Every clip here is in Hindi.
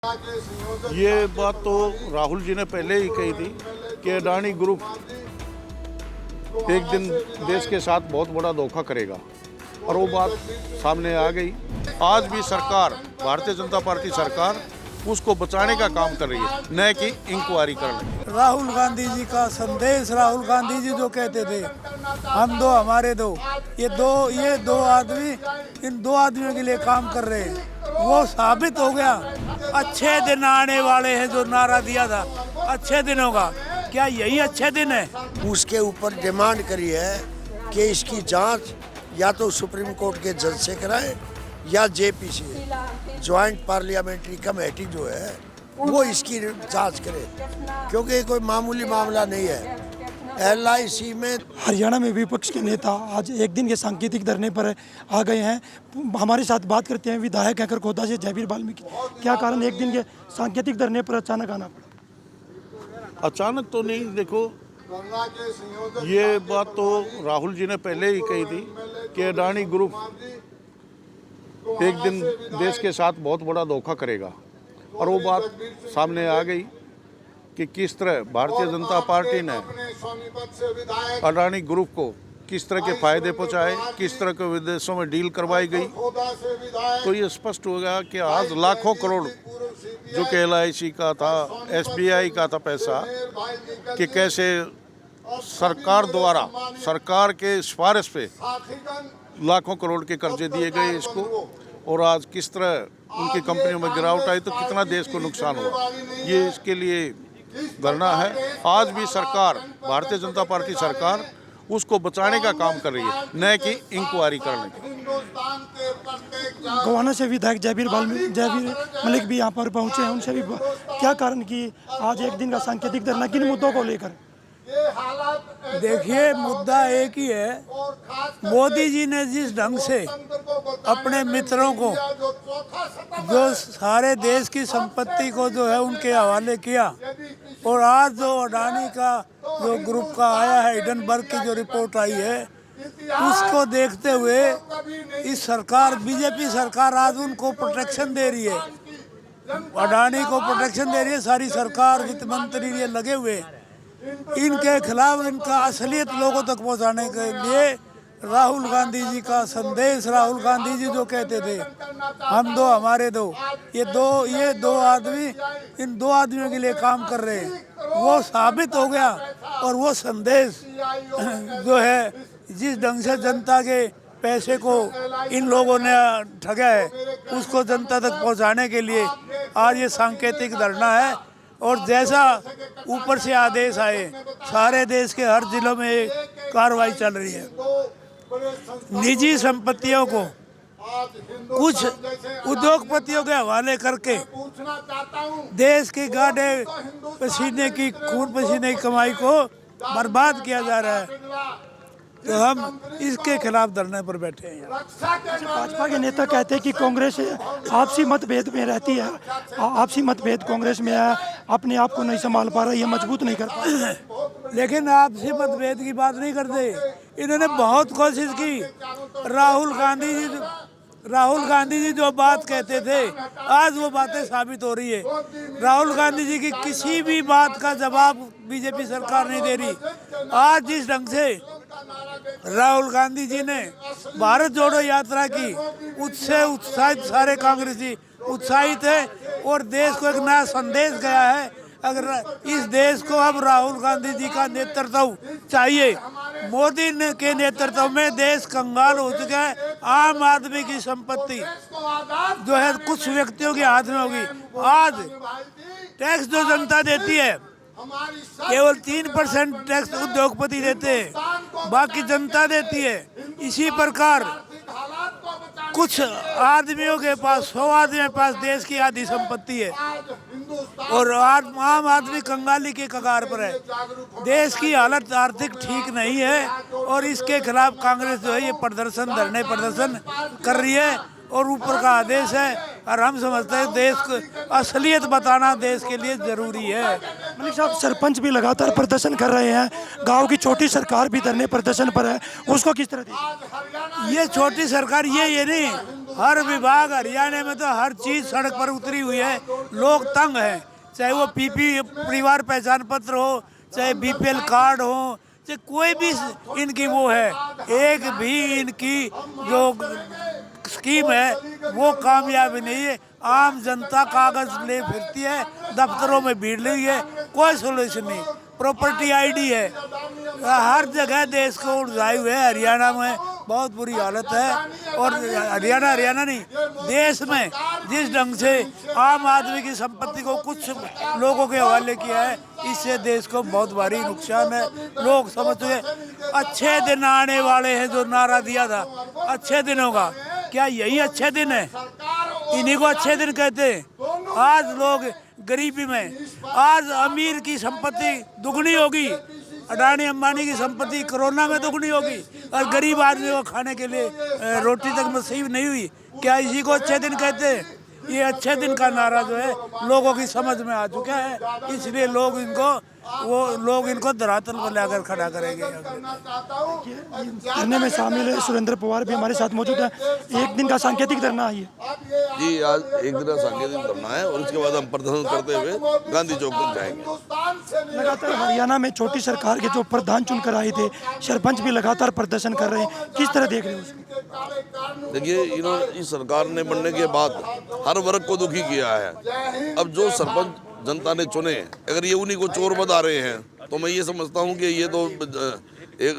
ये बात तो राहुल जी ने पहले ही कही थी कि अडानी ग्रुप एक दिन देश के साथ बहुत बड़ा धोखा करेगा और वो बात सामने आ गई। आज भी सरकार, भारतीय जनता पार्टी सरकार उसको बचाने का काम कर रही है, न कि इंक्वायरी कर रही है। राहुल गांधी जी का संदेश, राहुल गांधी जी जो कहते थे हम दो हमारे दो, ये दो आदमी इन दो आदमियों के लिए काम कर रहे हैं, वो साबित हो गया। अच्छे दिन आने वाले हैं जो नारा दिया था अच्छे दिनों का, क्या यही अच्छे दिन है? उसके ऊपर डिमांड करी है कि इसकी जांच या तो सुप्रीम कोर्ट के जज से कराए या जेपीसी ज्वाइंट पार्लियामेंट्री कमेटी जो है वो इसकी जांच करे, क्योंकि ये कोई मामूली मामला नहीं है। LIC में हरियाणा में विपक्ष के नेता आज एक दिन के सांकेतिक धरने पर आ गए हैं। हमारे साथ बात करते हैं विधायक कहकर खोदा से जयवीर वाल्मीकि। क्या कारण एक दिन के सांकेतिक धरने पर अचानक आना पड़ा? अचानक तो नहीं, देखो ये बात तो राहुल जी ने पहले ही कही थी कि अडानी ग्रुप एक दिन देश के साथ बहुत बड़ा धोखा करेगा और वो बात सामने आ गई कि किस तरह भारतीय जनता पार्टी ने अडानी ग्रुप को किस तरह के फायदे पहुंचाए, किस तरह के विदेशों में डील करवाई गई। तो ये स्पष्ट हो गया कि आज लाखों करोड़ जो कि LIC का था, SBI का था पैसा, कि कैसे सरकार द्वारा, सरकार के सिफारिश पे लाखों करोड़ के कर्जे दिए गए इसको, और आज किस तरह उनकी कंपनियों में गिरावट आई तो कितना देश को नुकसान हुआ। ये इसके लिए धरना है। आज भी सरकार, भारतीय जनता पार्टी सरकार उसको बचाने का काम कर रही है, न कि इंक्वायरी करने का। गोवाना से विधायक जयवीर मलिक भी यहाँ पर पहुँचे हैं, उनसे भी क्या कारण कि आज एक दिन का सांकेतिक धरना, किन मुद्दों को लेकर? देखिए, मुद्दा एक ही है। मोदी जी ने जिस ढंग से अपने मित्रों को, जो सारे देश की संपत्ति को जो है उनके हवाले किया, और आज जो अडानी का जो ग्रुप का आया है, हिडनबर्ग की जो रिपोर्ट आई है, उसको देखते हुए इस सरकार, बीजेपी सरकार आज उनको प्रोटेक्शन दे रही है, अडानी को प्रोटेक्शन दे रही है। सारी सरकार, वित्त मंत्री ये लगे हुए इनके खिलाफ, इनका असलियत लोगों तक पहुंचाने के लिए राहुल गांधी जी का संदेश, राहुल गांधी जी जो कहते थे हम दो हमारे दो, ये दो आदमी इन दो आदमियों के लिए काम कर रहे हैं, वो साबित हो गया। और वो संदेश जो है, जिस ढंग से जनता के पैसे को इन लोगों ने ठगा है, उसको जनता तक पहुंचाने के लिए आज ये सांकेतिक धरना है। और जैसा ऊपर से आदेश आए, सारे देश के हर जिलों में कार्रवाई चल रही है। निजी संपत्तियों को कुछ उद्योगपतियों के हवाले करके देश की गाढ़े पसीने की, खून पसीने की कमाई को बर्बाद किया जा रहा है, तो हम इसके खिलाफ धरने पर बैठे हैं। भाजपा के नेता कहते हैं कि कांग्रेस आपसी मतभेद में रहती है, आपसी मतभेद कांग्रेस में है, अपने आप को नहीं संभाल पा रहा, ये मजबूत नहीं कर पा रहा। लेकिन आपसी मतभेद की बात नहीं करते। इन्होंने बहुत कोशिश की। राहुल गांधी जी जो बात कहते थे, आज वो बातें साबित हो रही है। राहुल गांधी जी की किसी भी बात का जवाब बीजेपी सरकार नहीं दे रही। आज जिस ढंग से राहुल गांधी जी ने भारत जोड़ो यात्रा की, उससे उत्साहित सारे कांग्रेसी उत्साहित है, और देश को एक नया संदेश गया है। अगर इस देश को अब राहुल गांधी जी का नेतृत्व चाहिए। मोदी के नेतृत्व में देश कंगाल हो चुका है। आम आदमी की संपत्ति जो है कुछ व्यक्तियों के हाथ में होगी। आज टैक्स जो जनता देती है, केवल 3% टैक्स उद्योगपति देते हैं, बाकी जनता देती है। इसी प्रकार कुछ आदमियों के पास, 100 आदमियों के पास देश की आधी संपत्ति है, और आम आदमी कंगाली के कगार पर है। देश की हालत आर्थिक ठीक नहीं है, और इसके खिलाफ कांग्रेस जो है ये प्रदर्शन, धरने प्रदर्शन कर रही है। और ऊपर का आदेश है। और हम समझते हैं देश को असलियत बताना देश के लिए ज़रूरी है। मलिक साहब, सरपंच भी लगातार प्रदर्शन कर रहे हैं, गांव की छोटी सरकार भी धरने प्रदर्शन पर है, उसको किस तरह देखिए? ये छोटी सरकार ये नहीं, हर विभाग हरियाणा में तो हर चीज़ सड़क पर उतरी हुई है। लोग तंग हैं, चाहे वो पीपी परिवार पहचान पत्र हो, चाहे बीपीएल कार्ड हो, चाहे कोई भी इनकी वो है, एक भी इनकी जो स्कीम है वो कामयाब नहीं है। आम जनता कागज ले फिरती है, दफ्तरों में भीड़ लगी है, कोई सोल्यूशन नहीं। प्रॉपर्टी आईडी है, हर जगह देश को उलझाए हुए है। हरियाणा में बहुत बुरी हालत है। और हरियाणा नहीं, देश में जिस ढंग से आम आदमी की संपत्ति को कुछ लोगों के हवाले किया है, इससे देश को बहुत भारी नुकसान है। लोग समझते हैं अच्छे दिन आने वाले हैं, जो नारा दिया था अच्छे दिनों का, क्या यही अच्छे दिन है? इन्हीं को अच्छे दिन कहते हैं। आज लोग गरीबी में, आज अमीर की संपत्ति दुगनी होगी, अडानी अंबानी की संपत्ति कोरोना में दुगनी होगी, और गरीब आदमी को खाने के लिए रोटी तक नसीब नहीं हुई। क्या इसी को अच्छे दिन कहते हैं? ये अच्छे दिन का नारा जो है लोगों की समझ में आ चुका है, इसलिए लोग इनको धरातल पर लाकर खड़ा करेंगे। धरने में शामिल है सुरेंद्र पवार भी हमारे साथ मौजूद है। एक दिन का सांकेतिक धरना है ये। जी, आज एक दिन का सांकेतिक धरना है और इसके बाद हम प्रदर्शन करते हुए गांधी चौक तक जाएंगे। लगातार हरियाणा में छोटी सरकार के जो प्रधान चुनकर आए थे, सरपंच भी लगातार प्रदर्शन कर रहे हैं, किस तरह देख रहे हो उसको? देखिए, इस सरकार ने बनने के बाद हर वर्ग को दुखी किया है। अब जो सरपंच जनता ने चुने, अगर ये उन्हीं को चोर बता रहे हैं, तो मैं ये समझता हूँ कि ये तो एक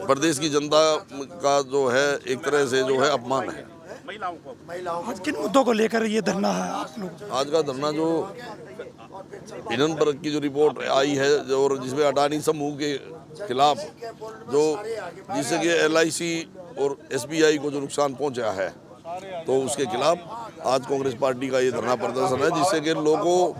प्रदेश की जनता का जो है एक तरह से जो है अपमान है। आज किन मुद्दों को लेकर ये धरना है आप लोग? आज का धरना जो हिंडनबर्ग की जो रिपोर्ट आई है और जिसमें अडानी समूह के खिलाफ जो जिससे कि LIC और SBI को जो नुकसान पहुंचा है, तो उसके खिलाफ आज कांग्रेस पार्टी का ये धरना प्रदर्शन है, जिससे कि लोगों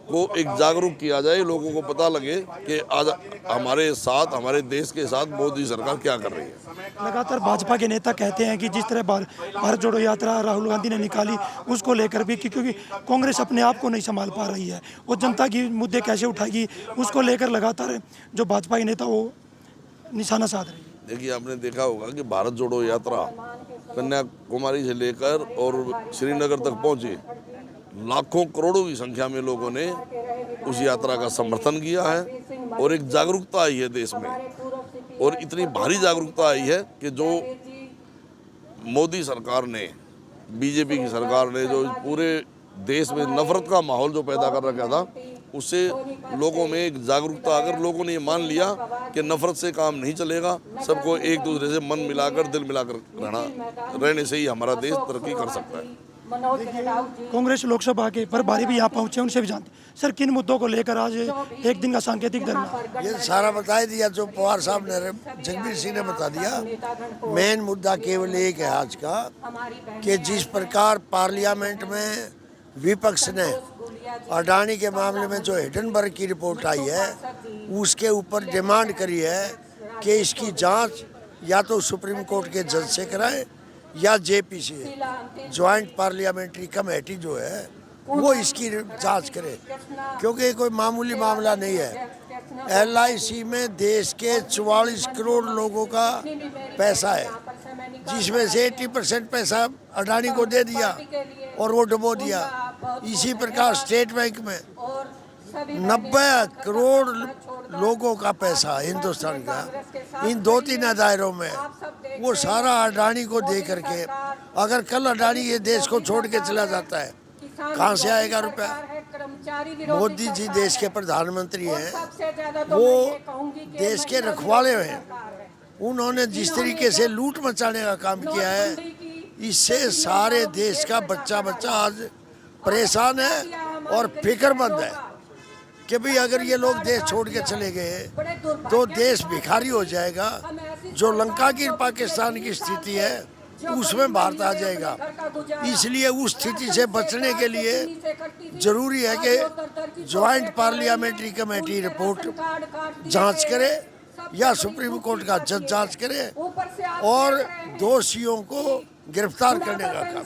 को एक जागरूक किया जाए, लोगों को पता लगे कि आज हमारे साथ, हमारे देश के साथ मोदी सरकार क्या कर रही है। लगातार भाजपा के नेता कहते हैं कि जिस तरह भारत जोड़ो यात्रा राहुल गांधी ने निकाली, उसको लेकर भी क्योंकि कांग्रेस अपने आप को नहीं संभाल पा रही है, वो जनता की मुद्दे कैसे उठाएगी, उसको लेकर लगातार जो भाजपा के नेता वो निशाना साध रही है। देखिए, आपने देखा होगा कि भारत जोड़ो यात्रा कन्याकुमारी से लेकर और श्रीनगर तक पहुंची, लाखों करोड़ों की संख्या में लोगों ने उस यात्रा का समर्थन किया है और एक जागरूकता आई है देश में, और इतनी भारी जागरूकता आई है कि जो मोदी सरकार ने, बीजेपी की सरकार ने जो पूरे देश में नफरत का माहौल जो पैदा कर रखा था, उससे लोगों में एक जागरूकता, अगर लोगों ने ये मान लिया कि नफरत से काम नहीं चलेगा, सबको एक दूसरे से मन मिलाकर, दिल मिलाकर रहने से ही हमारा देश तरक्की कर सकता है। कांग्रेस लोकसभा के प्रभारी भी यहाँ पहुंचे, उनसे भी जानते सर किन मुद्दों को लेकर आज एक दिन का सांकेतिक धरना? ये सारा बता ही दिया जो पवार साहब ने, जगबीर सिंह ने बता दिया। मेन मुद्दा केवल एक है आज का कि जिस प्रकार पार्लियामेंट में विपक्ष ने अडानी के मामले में जो हिंडनबर्ग की रिपोर्ट आई है, उसके ऊपर डिमांड करी है कि इसकी जांच या तो सुप्रीम कोर्ट के जज से कराएं या JPC ज्वाइंट पार्लियामेंट्री कमेटी जो है वो इसकी जांच करे, क्योंकि कोई मामूली मामला नहीं है। LIC में देश के 44 करोड़ लोगों का पैसा है, जिसमें से 80% पैसा अडानी को दे दिया और वो डुबो दिया। इसी प्रकार स्टेट बैंक में 90 करोड़ लोगों का पैसा हिंदुस्तान का इन 2-3 दायरों में, वो सारा अडानी को दे करके, अगर कल अडानी ये देश को छोड़ के चला जाता है, कहाँ से आएगा रुपया? मोदी जी देश के प्रधानमंत्री हैं, वो देश के रखवाले हैं। उन्होंने जिस तरीके से लूट मचाने का काम किया है, इससे सारे देश का बच्चा आज परेशान है और फिक्रमंद है कि भाई अगर ये लोग देश छोड़ के चले गए तो देश भिखारी हो जाएगा। जो लंका की पाकिस्तान की स्थिति है उसमें भारत आ जाएगा। इसलिए उस स्थिति से बचने के लिए जरूरी है कि ज्वाइंट पार्लियामेंट्री कमेटी रिपोर्ट जांच करे या सुप्रीम कोर्ट का जज जांच करे और दोषियों को गिरफ्तार करने का काम।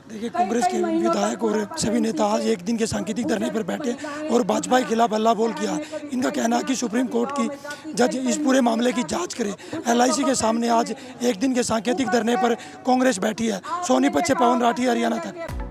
देखिए, कांग्रेस के विधायक और सभी नेता आज एक दिन के सांकेतिक धरने पर बैठे और भाजपा के खिलाफ हल्ला बोल किया। इनका कहना है कि सुप्रीम कोर्ट की जज इस पूरे मामले की जांच करे। LIC के सामने आज एक दिन के सांकेतिक धरने पर कांग्रेस बैठी है। सोनीपत से पवन राठी, हरियाणा तक।